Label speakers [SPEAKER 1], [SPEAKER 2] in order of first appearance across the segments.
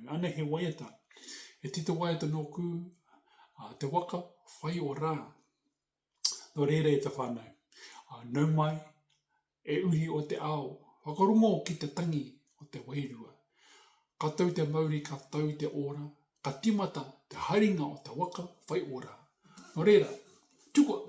[SPEAKER 1] Ane he waiata. E tito waiata no ku te waka whai o rā. No reira e te whānau. Nau mai, e uri o te ao. Whakarongo ki te tangi o te wairua. Ka tau te mauri, ka tau te ora. Ka timata te haringa o te waka whai o rā. No reira, tukua.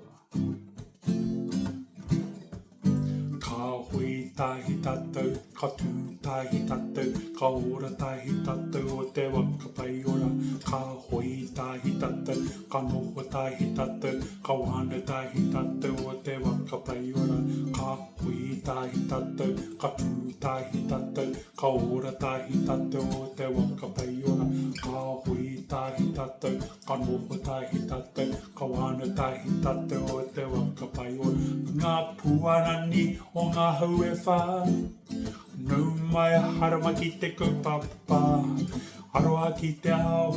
[SPEAKER 1] Ka hui tahi tātou, ka tū tahi tātou, ka ora tahi tātou o te waka pai ora. Ka hui tahi tātou, ka noho tahi tātou, ka wana tahi tātou o te waka pai ora. Ka hui tahi tātou, ka tū tahi tātou, ka ora tahi tātou o te waka pai ora. Ka hui tahi tātou, ka noho tahi tātou, ka wana tahi tātou o te waka pai ora. Ngā puanani o ngā hau e whā, nau mai harama ki te kaupapa. Aroa ki te ao,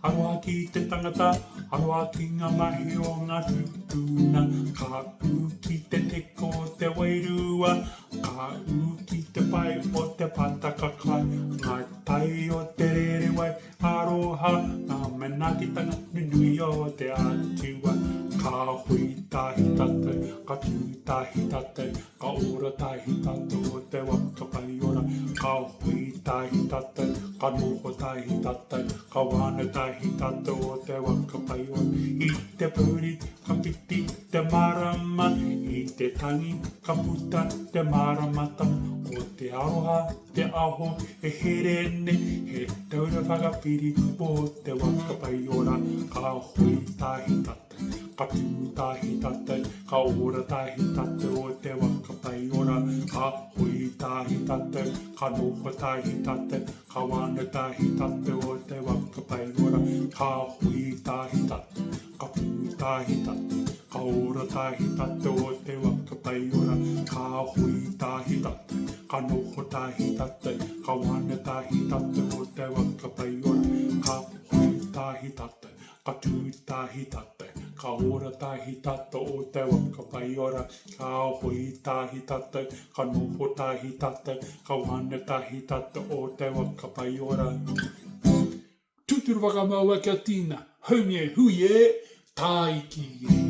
[SPEAKER 1] aroa ki te tangata, aroa ki ngā mahi o ngā tutuna. Ka u ki te teko o te wairua, ka u ki te pai o te pataka kai. Ngā tai o te rere wai, aroha, ngā menakitanga nunui o te atua. Ka hui tahi tātou, ka tū tahi tātou, ka ora tahi tātou o te waka pai ora. Ka hui tahi tātou, ka noho tahi tātou, ka wana tahi tātou o te waka pai ora. I te puri, ka piti, te marama, i te tangi, ka puta, te maramata. O te aroha, te aho, e herene, he taura whakapiri o te waka pai ora. Ka hui tahi tātou, ka tū tahi tātou, ka ora tahi tātou o te waka pai ora. Ka hui tahi tātou, ka noho tahi tātou, ka wana tahi tātou o te waka pai ora. Ka hui tahi tātou, ka tū tahi tātou, ka ora tahi tātou o te waka pai ora. Ka hui tahi tātou, ka noho tahi tātou, ka wana tahi tātou o te waka pai ora. Ka hui tahi tātou, ka tū tahi tātou, ka ora tahi tātou o te waka pai ora. Ka hui tahi tātou, ka noho tahi tātou, ka wana tahi tātou o te waka pai ora. Tūturu whakamaua kia tīna, haunge hui e, tāiki e.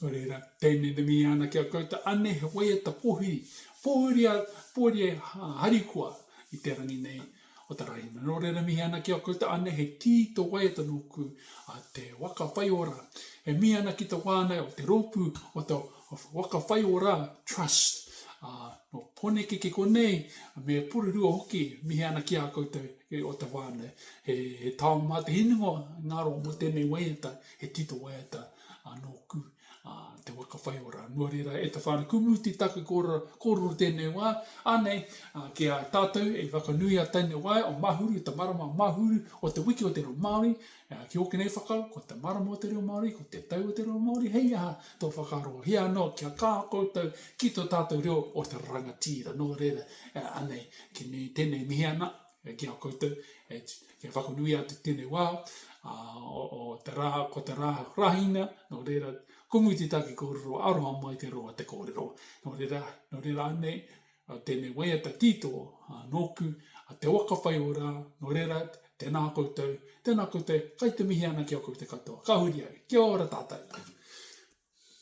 [SPEAKER 1] Reira, tēnei te mi ana kia kouta ane he waiata pohiri. Pohiri harikua i te rangi nei o te raina. Nō reira mi ana kia kouta ane he tito waiata nōku a te waka whai ora. He mi ana ki te wānei o te rōpū o te waka whai ora, trust. No pone ke konei, me pururua hoki mi ana kia kouta o te wānei. He tāo mā te hinungo, ngaro mo tēnei waiata, he tito waiata nōku. Te waka whai ora. Nua reira e te whāna kumuti taka kōrero tēnei wā. Anei, kia tātou e whakanui a tēnei wai o mahuru, te marama o mahuru o te wiki o te reo Māori. Ki hoki nei whakau, ko te marama o te reo Māori, ko te tau o te reo Māori. Hei aha, tō whakaro. Hea no, kia kā koutou ki tō tātou reo o te rangatira. Nua reira, anei, ki nei tēnei mihana, kia koutou, kia whakanui a te tēnei wā. O te rā, ko te rā rahina, no reira, kumuti taki kōrero, aroha mai te roa te kōrero. No reira anei, tēnei waiata tito, nōku, te waka whai ora, no reira, tēnā koutou, kai te mihi ana kia koutou katoa. Ka huri au, kia ora tātou.